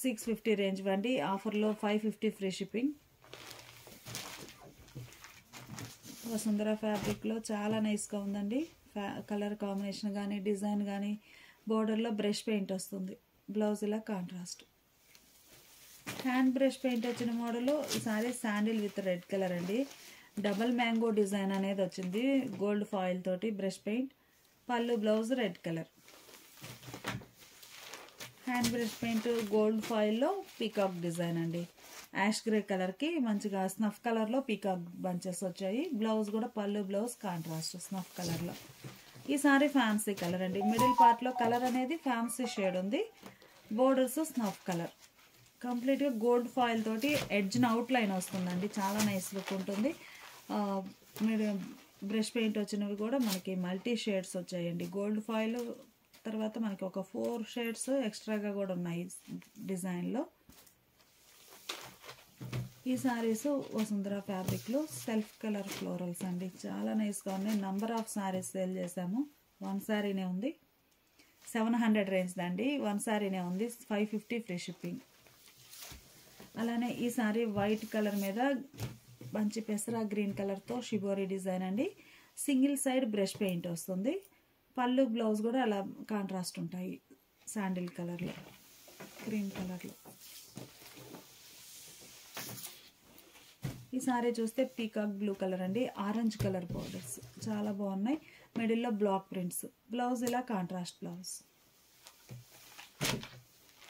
650 రేంజ్ అండి. ఆఫర్లో 550 ఫ్రీ షిప్పింగ్. వసుంధర ఫ్యాబ్రిక్లో చాలా నైస్గా ఉందండి. కలర్ కాంబినేషన్ కానీ డిజైన్ కానీ. బోర్డర్లో బ్రష్ పెయింట్ వస్తుంది. బ్లౌజ్ ఇలా కాంట్రాస్ట్. హ్యాండ్ బ్రష్ పెయింట్ వచ్చిన మోడల్. ఈసారి శాండిల్ విత్ రెడ్ కలర్ అండి. డబల్ మ్యాంగో డిజైన్ అనేది వచ్చింది, గోల్డ్ ఫాయిల్ తోటి brush paint. Pallu blouse red colour. Hand brush paint gold ఫాయిల్లో పీకాక్ డిజైన్ అండి. యాష్ గ్రే కలర్కి మంచిగా స్నఫ్ కలర్లో పీకాక్ బంచెస్ వచ్చాయి. బ్లౌజ్ కూడా పళ్ళు బ్లౌజ్ కాంట్రాస్ట్ స్నఫ్ కలర్లో. ఈ సారీ ఫ్యాన్సీ కలర్ అండి. మిడిల్ పార్ట్లో కలర్ అనేది ఫ్యాన్సీ షేడ్ ఉంది. Borders snuff colour. కంప్లీట్గా గోల్డ్ ఫాయిల్ తోటి ఎడ్జ్న అవుట్ లైన్ వస్తుందండి, చాలా నైస్ లుక్ ఉంటుంది. మీరు బ్రష్ పెయింట్ వచ్చినవి కూడా మనకి మల్టీ షేడ్స్ వచ్చాయండి. గోల్డ్ ఫాయిల్ తర్వాత మనకి ఒక 4 షేడ్స్ ఎక్స్ట్రాగా కూడా ఉన్నాయి డిజైన్లో. ఈ సారీస్ వసుంధర ఫ్యాబ్రిక్లో సెల్ఫ్ కలర్ ఫ్లోరల్స్ అండి, చాలా నైస్గా ఉన్నాయి. నంబర్ ఆఫ్ సారీస్ సేల్ చేసాము. 1 సారీనే ఉంది. 700 రేంజ్ అండి. 1 సారీనే ఉంది. 550 ఫ్రీ షిప్పింగ్. అలానే ఈ సారీ వైట్ కలర్ మీద మంచి పెసరా గ్రీన్ కలర్తో షిబోరీ డిజైన్ అండి. సింగిల్ సైడ్ బ్రష్ పెయింట్ వస్తుంది. పళ్ళు బ్లౌజ్ కూడా అలా కాంట్రాస్ట్ ఉంటాయి, శాండిల్ కలర్లో, క్రీమ్ కలర్లో. ఈ సారీ చూస్తే పీకాక్ బ్లూ కలర్ అండి, ఆరెంజ్ కలర్ బోర్డర్స్ చాలా బాగున్నాయి. మిడిల్లో బ్లాక్ ప్రింట్స్. బ్లౌజ్ ఇలా కాంట్రాస్ట్ బ్లౌజ్.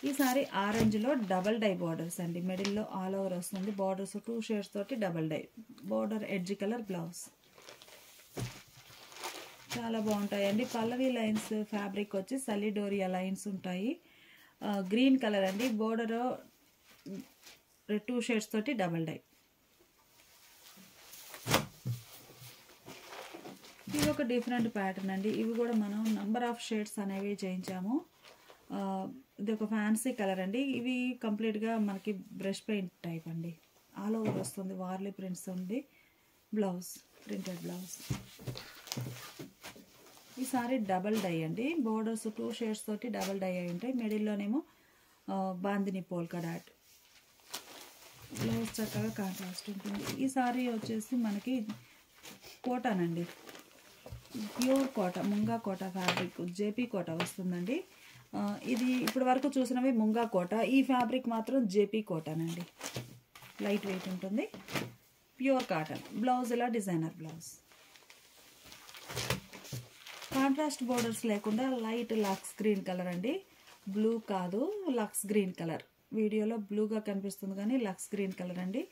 ఈ సారీ ఆరెంజ్లో డబల్ డై బార్డర్స్ అండి. మిడిల్లో ఆల్ ఓవర్ వస్తుంది. బార్డర్స్ 2 షేడ్స్ తోటి double dye border, edge colour blouse. చాలా బాగుంటాయండి. పల్లవి లైన్స్ ఫ్యాబ్రిక్ వచ్చి సలిడోరియా లైన్స్ ఉంటాయి. గ్రీన్ కలర్ అండి. బోర్డర్ 2 షేడ్స్ తోటి డబల్ డై. ఇవి ఒక డిఫరెంట్ ప్యాటర్న్ అండి. ఇవి కూడా మనం నంబర్ ఆఫ్ షేడ్స్ అనేవి చేయించాము. ఇది ఒక ఫ్యాన్సీ కలర్ అండి. ఇవి కంప్లీట్గా మనకి బ్రష్ పెయింట్ టైప్ అండి. ఆల్ ఓవర్ వస్తుంది. వార్లీ ప్రింట్స్ ఉంది. Blouse printed blouse. ఈ సారీ డబల్ డై అండి. బోర్డర్స్ 2 షేడ్స్ తోటి డబల్ డై అయి ఉంటాయి. మిడిల్లోనేమో బాందిని పోల్కా డాట్. బ్లౌజ్ చక్కగా కాంట్రాస్ట్ ఉంటుంది. ఈ సారీ వచ్చేసి మనకి కోటాన్ అండి. ప్యూర్ కోట, ముంగా కోట ఫ్యాబ్రిక్, జేపీ కోట వస్తుందండి. ఇది ఇప్పటి వరకు చూసినవి ముంగా కోట. ఈ ఫ్యాబ్రిక్ మాత్రం జేపీ కోటానండి. లైట్ వెయిట్ ఉంటుంది. Pure cotton. బ్లౌజ్ ఇలా డిజైనర్ బ్లౌజ్. కాంట్రాస్ట్ బోర్డర్స్ లేకుండా లైట్ లక్స్ గ్రీన్ కలర్ అండి. బ్లూ కాదు, లక్స్ గ్రీన్ కలర్. వీడియోలో బ్లూగా కనిపిస్తుంది కానీ లక్స్ గ్రీన్ కలర్ అండి.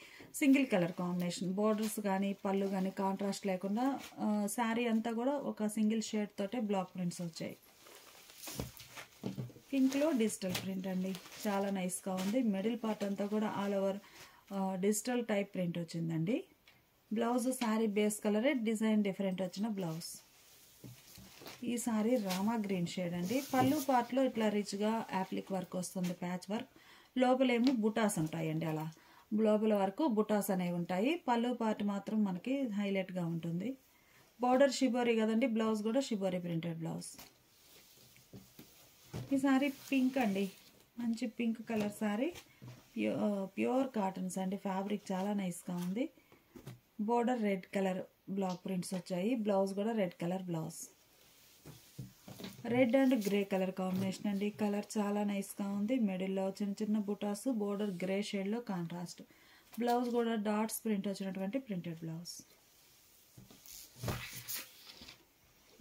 Single colour combination. బోర్డర్స్ కానీ పళ్ళు కానీ కాంట్రాస్ట్ లేకుండా శారీ అంతా కూడా ఒక సింగిల్ షేడ్ తోటే బ్లాక్ ప్రింట్స్ వచ్చాయి. పింక్లో డిజిటల్ ప్రింట్ అండి. చాలా నైస్గా ఉంది. మిడిల్ పార్ట్ అంతా కూడా all over digital type print వచ్చిందండి. బ్లౌజ్ శారీ బేస్ కలరే, డిజైన్ డిఫరెంట్ వచ్చిన బ్లౌజ్. ఈ సారీ రామా గ్రీన్ షేడ్ అండి. పళ్ళు పార్ట్లో ఇట్లా రిచ్గా యాప్లిక్ వర్క్ వస్తుంది, ప్యాచ్ వర్క్. లోపలేమో బుటాస్ ఉంటాయండి. అలా లోపల వరకు బుటాస్ అనేవి ఉంటాయి. పళ్ళు పార్ట్ మాత్రం మనకి హైలైట్గా ఉంటుంది. బార్డర్ షిబోరీ కదండి. బ్లౌజ్ కూడా షిబోరీ ప్రింటెడ్ బ్లౌజ్. ఈ సారీ పింక్ అండి. మంచి pink colour sari. Pure cottons అండి. ఫ్యాబ్రిక్ చాలా నైస్గా ఉంది. Border red colour block prints వచ్చాయి. బ్లౌజ్ కూడా red colour blouse. Red and grey colour combination అండి. కలర్ చాలా నైస్గా ఉంది. మిడిల్లో చిన్న చిన్న బుటాస్, బోర్డర్ గ్రే షేడ్లో కాంట్రాస్ట్. బ్లౌజ్ కూడా డాట్స్ ప్రింట్ వచ్చినటువంటి printed blouse.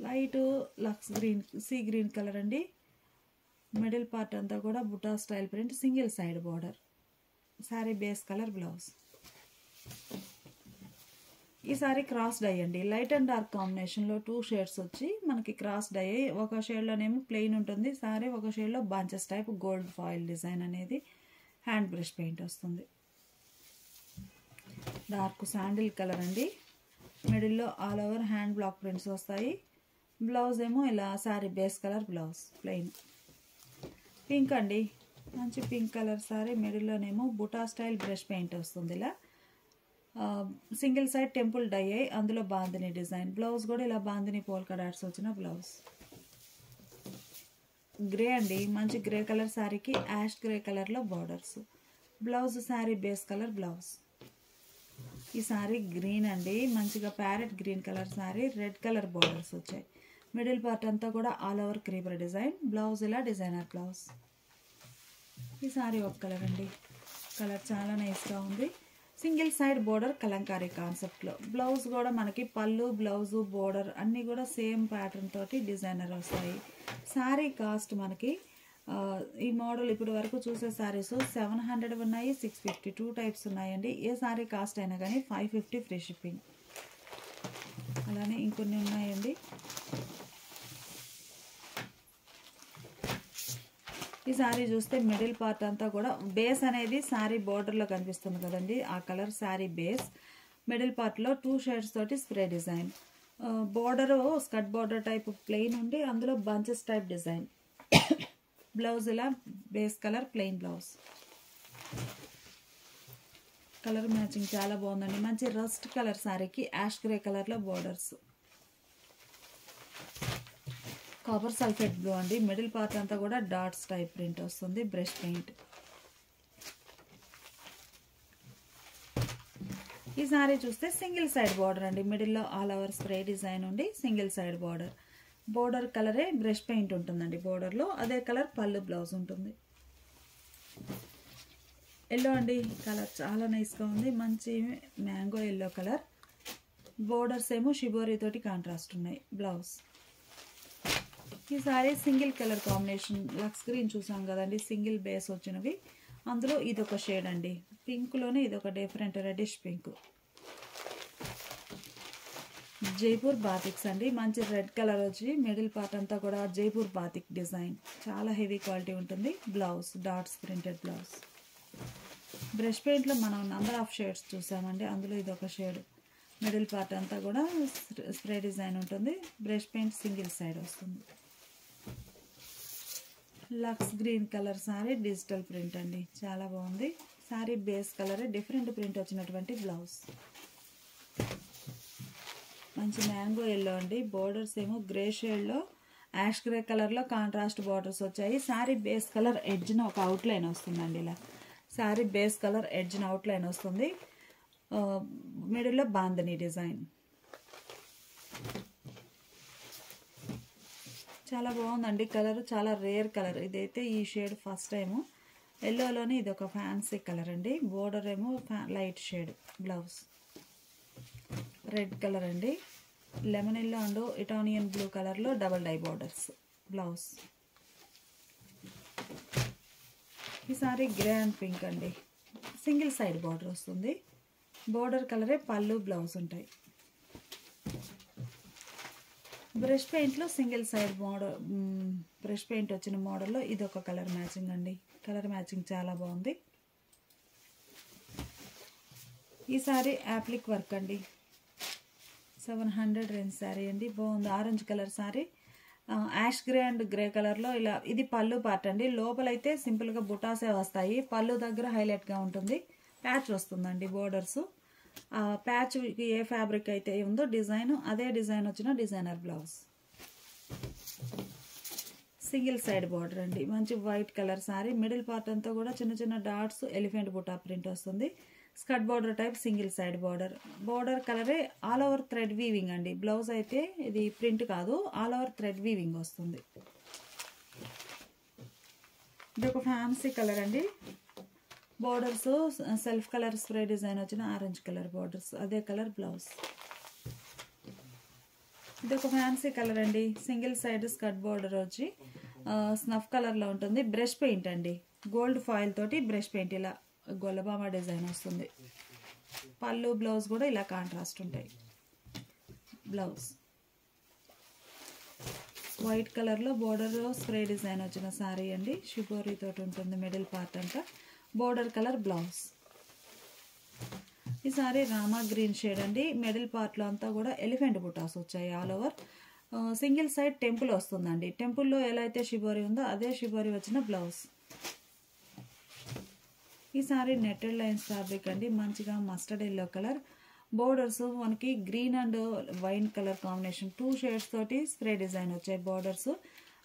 Light lux green, sea green colour అండి. మిడిల్ పార్ట్ అంతా కూడా బుటా style print, single side border. Sari base colour blouse. ఈ సారీ క్రాస్ డై అండి. లైట్ అండ్ డార్క్ కాంబినేషన్లో 2 షేడ్స్ వచ్చి మనకి క్రాస్ డై. ఒక షేడ్లోనేమో ప్లెయిన్ ఉంటుంది సారీ, ఒక షేడ్లో bunches type gold foil design అనేది హ్యాండ్ బ్రష్ పెయింట్ వస్తుంది. డార్క్ శాండిల్ కలర్ అండి. మిడిల్లో all over hand block prints వస్తాయి. బ్లౌజ్ ఏమో ఇలా sari base colour blouse plain. Pink అండి. మంచి పింక్ కలర్ సారీ. మిడిల్లోనేమో బుటా స్టైల్ బ్రష్ పెయింట్ వస్తుంది. ఇలా సింగిల్ సైడ్ టెంపుల్ డై అయ్యి అందులో బాందిని డిజైన్. బ్లౌజ్ కూడా ఇలా బాందిని పోల్కా డాట్స్ వచ్చిన బ్లౌజ్. గ్రే అండి. మంచి గ్రే కలర్ శారీకి యాష్ గ్రే కలర్లో borders. Blouse sari base colour blouse. ఈ శారీ గ్రీన్ అండి. మంచిగా parrot green colour sari, red colour borders వచ్చాయి. మిడిల్ పార్ట్ అంతా కూడా all over creeper design. Blouse ఇలా డిజైనర్ బ్లౌజ్. ఈ శారీ ఒక కలర్ అండి. కలర్ చాలా నైస్గా ఉంది. సింగిల్ సైడ్ బోర్డర్ కలంకారీ కాన్సెప్ట్లో. బ్లౌజ్ కూడా మనకి పళ్ళు, బ్లౌజు, బోర్డర్ అన్నీ కూడా సేమ్ ప్యాటర్న్ తోటి డిజైనర్ వస్తాయి. శారీ కాస్ట్ మనకి ఈ మోడల్ ఇప్పటి వరకు చూసే శారీస్ 700 ఉన్నాయి, 650, 2 టైప్స్ ఉన్నాయండి. ఏ శారీ కాస్ట్ అయినా కానీ 550 ఫ్రీ షిప్పింగ్. అలానే ఇంకొన్ని ఉన్నాయండి. ఈ శారీ చూస్తే మిడిల్ పార్ట్ అంతా కూడా బేస్ అనేది శారీ బోర్డర్లో కనిపిస్తుంది కదండి. ఆ కలర్ శారీ బేస్. మిడిల్ పార్ట్లో 2 షేడ్స్ తోటి spray design. Border skirt border type plain ఉండి అందులో బంచెస్ టైప్ డిజైన్. బ్లౌజ్ ఇలా base colour plain blouse. Colour matching చాలా బాగుందండి. మంచి రస్ట్ కలర్ శారీకి యాష్ గ్రే కలర్లో బోర్డర్స్. కాపర్ సల్ఫేట్ బ్లూ అండి. మిడిల్ పార్ట్ అంతా కూడా డాట్స్ టైప్ ప్రింట్ వస్తుంది, బ్రష్ పెయింట్. ఈ సారీ చూస్తే సింగిల్ సైడ్ బార్డర్ అండి. మిడిల్లో ఆల్ ఓవర్ స్ప్రే డిజైన్ ఉండి సింగిల్ సైడ్ బార్డర్. బోర్డర్ కలరే బ్రష్ పెయింట్ ఉంటుందండి బోర్డర్లో. అదే కలర్ పళ్ళు, బ్లౌజ్ ఉంటుంది. ఎల్లో అండి. కలర్ చాలా నైస్గా ఉంది. మంచి మ్యాంగో ఎల్లో కలర్. బోర్డర్స్ ఏమో షిబోరీ తోటి కాంట్రాస్ట్ ఉన్నాయి. బ్లౌజ్ ఈ sorry single colour combination, lux green చూసాం కదండి, సింగిల్ బేస్ వచ్చినవి. అందులో ఇదొక షేడ్ అండి, పింక్లోనే ఇదొక different reddish pink. Jaipur batiks అండి, మంచి రెడ్ కలర్ వచ్చి మిడిల్ పార్ట్ అంతా కూడా జైపూర్ బాతిక్ డిజైన్, చాలా హెవీ క్వాలిటీ ఉంటుంది. Blouse dots printed blouse. Brush పెయింట్లో మనం నంబర్ ఆఫ్ షేడ్స్ చూసామండి, అందులో ఇదొక షేడ్. మిడిల్ పార్ట్ అంతా కూడా స్ప్రే డిజైన్ ఉంటుంది. బ్రష్ పెయింట్ సింగిల్ సైడ్ వస్తుంది. Lux green colour sari, digital print అండి, చాలా బాగుంది. సారీ బేస్ కలరే డిఫరెంట్ ప్రింట్ వచ్చినటువంటి బ్లౌజ్. మంచి మ్యాంగో ఎల్లో అండి, బోర్డర్స్ ఏమో గ్రే షేడ్లో యాష్ గ్రే కలర్లో కాంట్రాస్ట్ బార్డర్స్ వచ్చాయి. సారీ బేస్ కలర్ ఎడ్జ్న ఒక అవుట్లైన్ వస్తుందండి, ఇలా సారీ బేస్ కలర్ ఎడ్జ్న అవుట్లైన్ వస్తుంది. మిడిల్లో బాందని డిజైన్, చాలా బాగుందండి. కలర్ చాలా రేర్ కలర్, ఇదైతే ఈ షేడ్ ఫస్ట్ టైము. ఎల్లోలోనే ఇది ఒక ఫ్యాన్సీ కలర్ అండి, బోర్డర్ ఏమో light shade. Blouse red colour అండి, lemon yellow and Italian blue కలర్లో డబల్ డై బోర్డర్స్. బ్లౌజ్ ఈసారి గ్రే అండ్ పింక్ అండి, సింగిల్ సైడ్ బార్డర్ వస్తుంది. బోర్డర్ కలరే పళ్ళు, బ్లౌజ్ ఉంటాయి. బ్రష్ పెయింట్లో single side model, brush paint వచ్చిన మోడల్లో ఇదొక కలర్ మ్యాచింగ్ అండి, కలర్ మ్యాచింగ్ చాలా బాగుంది. ఈసారి యాప్లిక్ వర్క్ అండి, 700 రేంజ్ శారీ అండి, బాగుంది. Orange colour sari, ash grey and grey కలర్లో ఇలా. ఇది పళ్ళు పార్ట్ అండి, లోపలైతే సింపుల్గా బుటాసే వస్తాయి, పళ్ళు దగ్గర హైలైట్గా ఉంటుంది. ప్యాచ్ వస్తుందండి బోర్డర్స్. ప్యాచ్ ఏ ఫ్యాబ్రిక్ అయితే ఉందో డిజైన్, అదే డిజైన్ వచ్చిన designer blouse. Single side border అండి, మంచి white colour sorry. Middle part అంతా కూడా చిన్న చిన్న డాట్స్, ఎలిఫెంట్ బుటా ప్రింట్ వస్తుంది. Skirt border type single side border. Border కలరే ఆల్ ఓవర్ థ్రెడ్ వీవింగ్ అండి. బ్లౌజ్ అయితే ఇది ప్రింట్ కాదు, ఆల్ ఓవర్ థ్రెడ్ వీవింగ్ వస్తుంది. ఇది ఒక ఫ్యాన్సీ కలర్ అండి, borders self colour spray design వచ్చిన ఆరెంజ్ కలర్ బోర్డర్స్, అదే కలర్ బ్లౌజ్. ఇది ఒక ఫ్యాన్సీ కలర్ అండి, సింగిల్ సైడ్ స్కర్ట్ బోర్డర్ వచ్చి స్నఫ్ కలర్లో ఉంటుంది. బ్రష్ పెయింట్ అండి, గోల్డ్ ఫాయిల్ తోటి బ్రష్ పెయింట్ ఇలా గొల్లబామ డిజైన్ వస్తుంది. పళ్ళు బ్లౌజ్ కూడా ఇలా కాంట్రాస్ట్ ఉంటాయి. బ్లౌజ్ వైట్ కలర్లో బోర్డర్ స్ప్రే డిజైన్ వచ్చిన సారీ అండి, షిబోరీ తోటి ఉంటుంది మిడిల్ పార్ట్ అంతా. Border colour blouse. ఈ సారీ రామా గ్రీన్ షేడ్ అండి, మిడిల్ పార్ట్లో అంతా కూడా ఎలిఫెంట్ బుటాస్ వచ్చాయి all over. Single side temple వస్తుందండి, టెంపుల్లో ఎలా అయితే షిబోరీ ఉందో అదే షిబోరీ వచ్చిన బ్లౌజ్. ఈ సారీ నెట్టెడ్ లైన్స్ ఫ్యాబ్రిక్ అండి, మంచిగా మస్టర్డ్ ఎల్లో కలర్. బోర్డర్స్ మనకి green and wine colour combination, 2 shades తోటి స్ప్రే డిజైన్ వచ్చాయి బోర్డర్స్.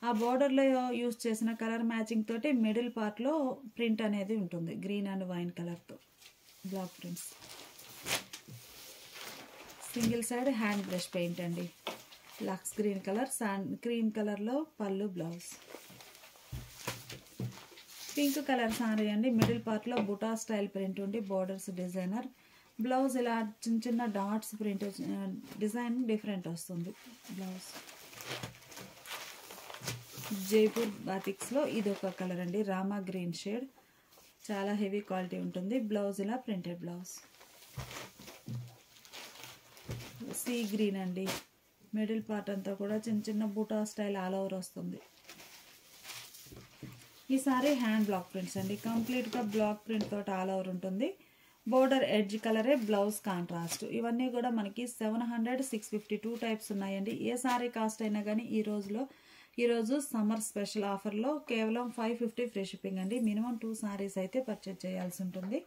ఆ బోర్డర్లో యూజ్ చేసిన కలర్ మ్యాచింగ్ తోటి మిడిల్ పార్ట్లో ప్రింట్ అనేది ఉంటుంది, గ్రీన్ అండ్ వైన్ కలర్తో block prints. Single side hand brush paint అండి, లక్స్ గ్రీన్ కలర్, క్రీమ్ కలర్లో పళ్ళు, బ్లౌజ్. పింక్ కలర్ సారీ అండి, మిడిల్ పార్ట్లో బుటా స్టైల్ ప్రింట్ ఉండి బోర్డర్స్ డిజైనర్. బ్లౌజ్ ఇలా చిన్న చిన్న డాట్స్ ప్రింట్ డిజైన్ డిఫరెంట్ వస్తుంది. బ్లౌజ్ జైపూర్ బాతిక్స్లో ఇదొక కలర్ అండి, రామా గ్రీన్ షేడ్, చాలా హెవీ క్వాలిటీ ఉంటుంది. బ్లౌజ్ ఇలా ప్రింటెడ్ బ్లౌజ్. సీ గ్రీన్ అండి, మిడిల్ పార్ట్ అంతా కూడా చిన్న చిన్న బూటా స్టైల్ ఆల్ ఓవర్ వస్తుంది. ఈ సారీ హ్యాండ్ బ్లాక్ ప్రింట్స్ అండి, కంప్లీట్గా బ్లాక్ ప్రింట్ తోటి ఆల్ ఓవర్ ఉంటుంది. బోర్డర్ ఎడ్జ్ కలరే బ్లౌజ్ కాంట్రాస్ట్. ఇవన్నీ కూడా మనకి 700, 650 2 టైప్స్ ఉన్నాయండి. ఏ సారీ కాస్ట్ అయినా కానీ ఈరోజు సమ్మర్ స్పెషల్ ఆఫర్లో కేవలం 550 ఫ్రీ షిప్పింగ్ అండి. మినిమం 2 సారీస్ అయితే పర్చేజ్ చేయాల్సి ఉంటుంది.